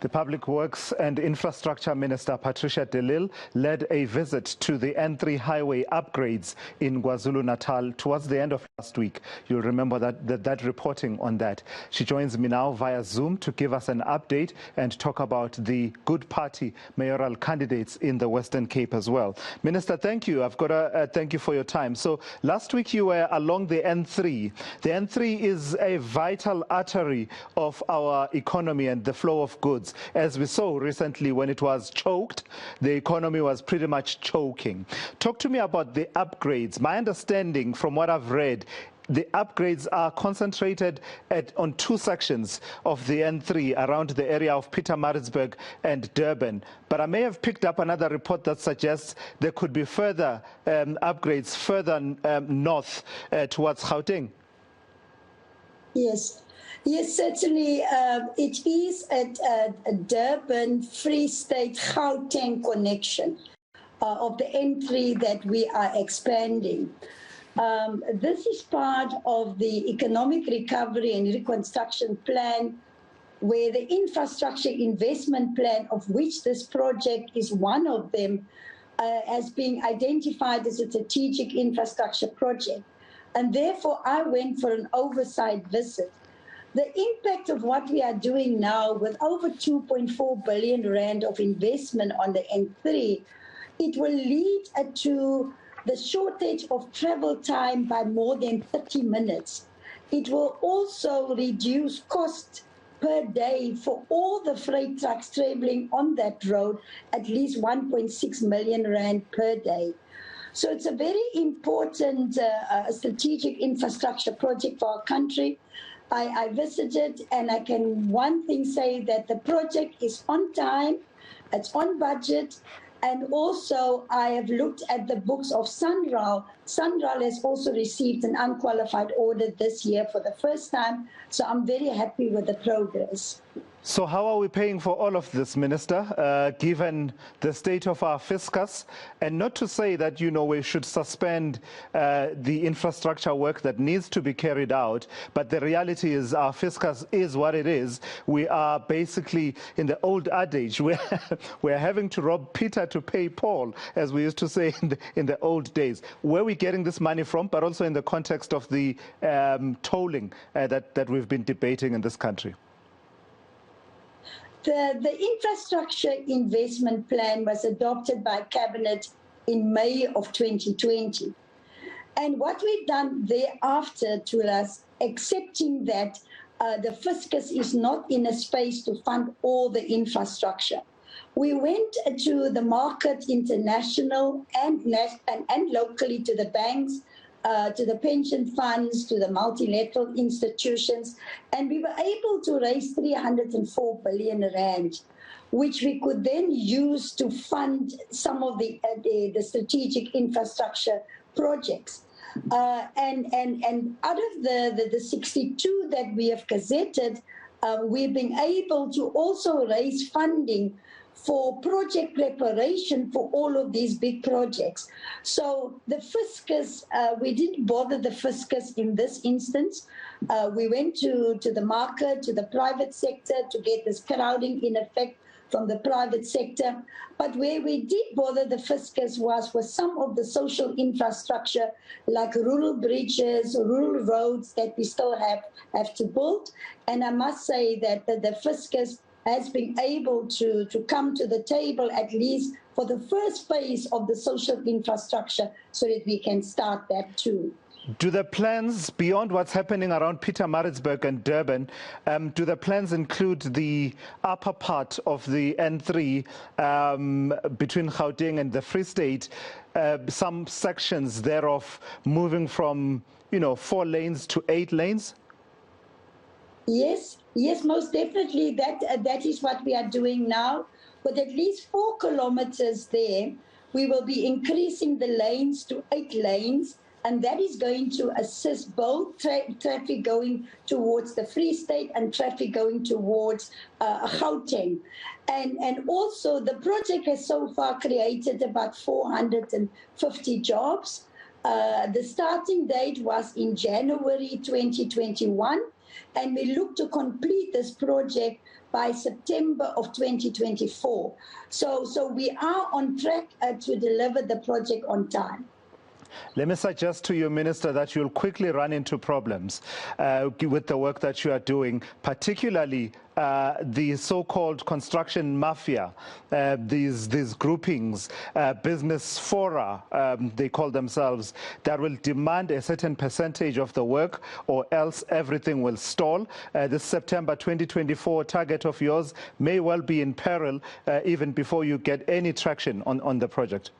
The Public Works and Infrastructure Minister Patricia de Lille led a visit to the N3 highway upgrades in KwaZulu-Natal towards the end of last week. You'll remember that reporting on that. She joins me now via Zoom to give us an update and talk about the Good Party mayoral candidates in the Western Cape as well. Minister, thank you. I've got to thank you for your time. So last week you were along the N3. The N3 is a vital artery of our economy and the flow of goods. As we saw recently, when it was choked, the economy was pretty much choking. Talk to me about the upgrades. My understanding from what I've read, the upgrades are concentrated on two sections of the N3 around the area of Pietermaritzburg and Durban. But I may have picked up another report that suggests there could be further upgrades further north towards Gauteng. Yes, certainly. It is a Durban Free State Gauteng connection of the N3 that we are expanding. This is part of the Economic Recovery and Reconstruction Plan, where the infrastructure investment plan, of which this project is one of them, has been identified as a strategic infrastructure project. And therefore, I went for an oversight visit. The impact of what we are doing now, with over 2.4 billion rand of investment on the N3, it will lead to the shortage of travel time by more than 30 minutes. It will also reduce cost per day for all the freight trucks traveling on that road, at least 1.6 million rand per day. So it's a very important strategic infrastructure project for our country. I visited, and I can one thing say that the project is on time, it's on budget, and also I have looked at the books of SANRAL. SANRAL has also received an unqualified order this year for the first time, so I'm very happy with the progress. So how are we paying for all of this, Minister, given the state of our fiscus? And not to say that, you know, we should suspend the infrastructure work that needs to be carried out, but the reality is our fiscus is what it is. We are basically in the old adage, we're having to rob Peter to pay Paul, as we used to say in the old days. Where are we getting this money from, but also in the context of the tolling that we've been debating in this country? The infrastructure investment plan was adopted by Cabinet in May of 2020. And what we've done thereafter, Thulas, accepting that the fiscus is not in a space to fund all the infrastructure. We went to the market, international and locally, to the banks, to the pension funds, to the multilateral institutions, and we were able to raise 304 billion rand, which we could then use to fund some of the strategic infrastructure projects. And out of the 62 that we have gazetted, we've been able to also raise funding for project preparation for all of these big projects. So the fiscus, we didn't bother the fiscus in this instance. We went to the market, to the private sector to get this crowding in effect from the private sector. But where we did bother the fiscus was for some of the social infrastructure, like rural bridges, rural roads that we still have to build. And I must say that the fiscus has been able to come to the table, at least for the first phase of the social infrastructure, so that we can start that too. Do the plans, beyond what's happening around Pietermaritzburg and Durban, do the plans include the upper part of the N3 between Gauteng and the Free State, some sections thereof moving from, 4 lanes to 8 lanes? Yes, most definitely. That is what we are doing now. With at least 4 kilometers there, we will be increasing the lanes to 8 lanes, and that is going to assist both traffic going towards the Free State and traffic going towards Gauteng. And also the project has so far created about 450 jobs. The starting date was in January 2021. and we look to complete this project by September of 2024. So we are on track to deliver the project on time. Let me suggest to you, Minister, that you'll quickly run into problems with the work that you are doing, particularly the so-called construction mafia, these groupings, business fora, they call themselves, that will demand a certain percentage of the work, or else everything will stall. This September 2024 target of yours may well be in peril even before you get any traction on the project.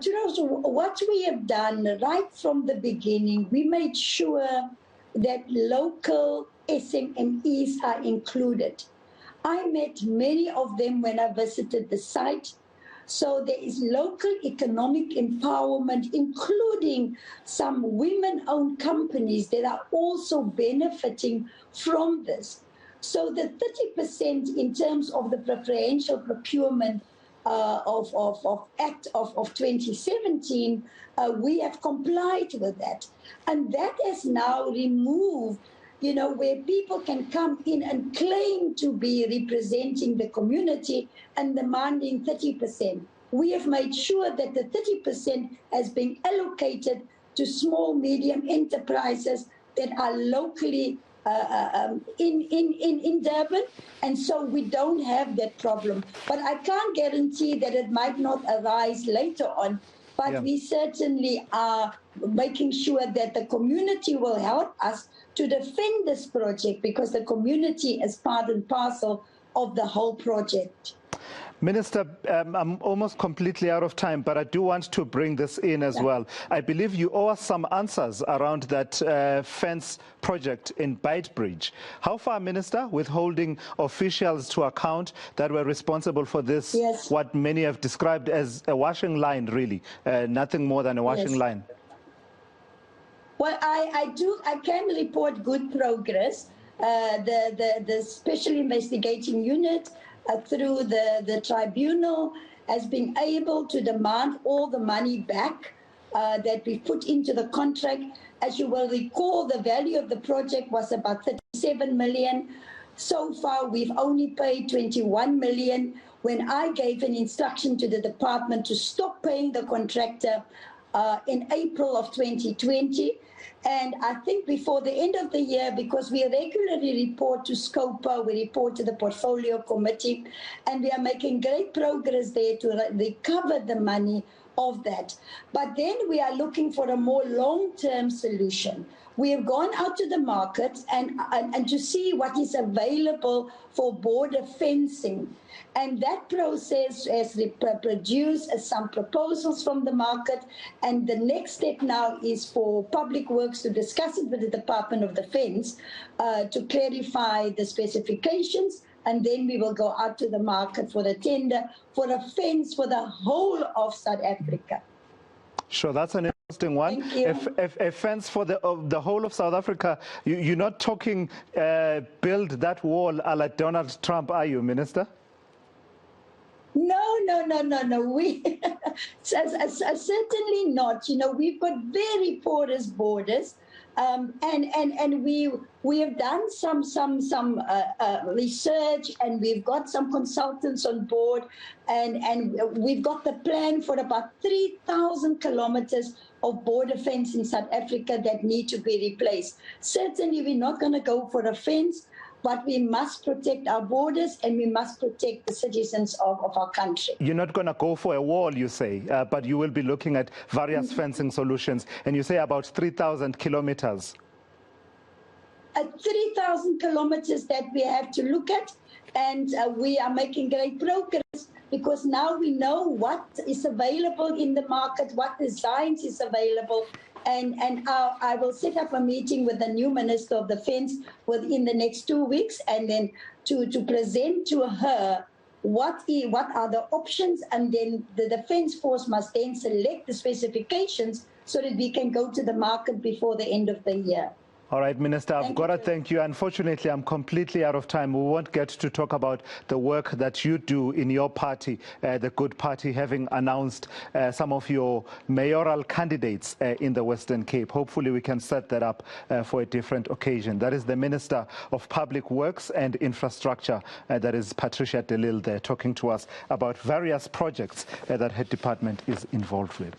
What we have done right from the beginning, we made sure that local SMMEs are included. I met many of them when I visited the site. So there is local economic empowerment, including some women-owned companies that are also benefiting from this. So the 30% in terms of the preferential procurement of Act of 2017, we have complied with that. And that has now removed, where people can come in and claim to be representing the community and demanding 30%. We have made sure that the 30% has been allocated to small, medium enterprises that are locally in Durban, and so we don't have that problem. But I can't guarantee that it might not arise later on, but we certainly are making sure that the community will help us to defend this project, because the community is part and parcel of the whole project. Minister, I'm almost completely out of time, but I do want to bring this in as well. I believe you owe us some answers around that fence project in Beitbridge. How far, Minister, with holding officials to account that were responsible for this, what many have described as a washing line, really, nothing more than a washing line? Well, I can report good progress. The Special Investigating Unit through the tribunal has been able to demand all the money back that we put into the contract. As you will recall, the value of the project was about 37 million. So far, we've only paid 21 million. When I gave an instruction to the department to stop paying the contractor in April of 2020, and I think before the end of the year, because we regularly report to SCOPA, we report to the Portfolio Committee, and we are making great progress there to recover the money of that. But then we are looking for a more long-term solution. We have gone out to the market and to see what is available for border fencing. And that process has produced some proposals from the market. And the next step now is for Public Works to discuss it with the Department of Defense to clarify the specifications. And then we will go out to the market for the tender for a fence for the whole of South Africa. Sure, that's an interesting one. Thank you. If a fence for the whole of South Africa, you're not talking build that wall a la Donald Trump, are you, Minister? No. We certainly not. We've got very porous borders, and we have done some research, and we've got some consultants on board, and we've got the plan for about 3,000 kilometers of border fence in South Africa that need to be replaced. Certainly, we're not going to go for a fence, but we must protect our borders and we must protect the citizens of our country. You're not going to go for a wall, you say, but you will be looking at various fencing solutions. And you say about 3,000 kilometers. 3,000 kilometers that we have to look at. And we are making great progress, because now we know what is available in the market, what designs is available. And I will set up a meeting with the new Minister of Defense within the next 2 weeks, and then to present to her what are the options, and then the Defence Force must then select the specifications so that we can go to the market before the end of the year. All right, Minister, I've got to thank you. Unfortunately, I'm completely out of time. We won't get to talk about the work that you do in your party, the Good Party, having announced some of your mayoral candidates in the Western Cape. Hopefully, we can set that up for a different occasion. That is the Minister of Public Works and Infrastructure, that is Patricia de Lille, there, talking to us about various projects that her department is involved with.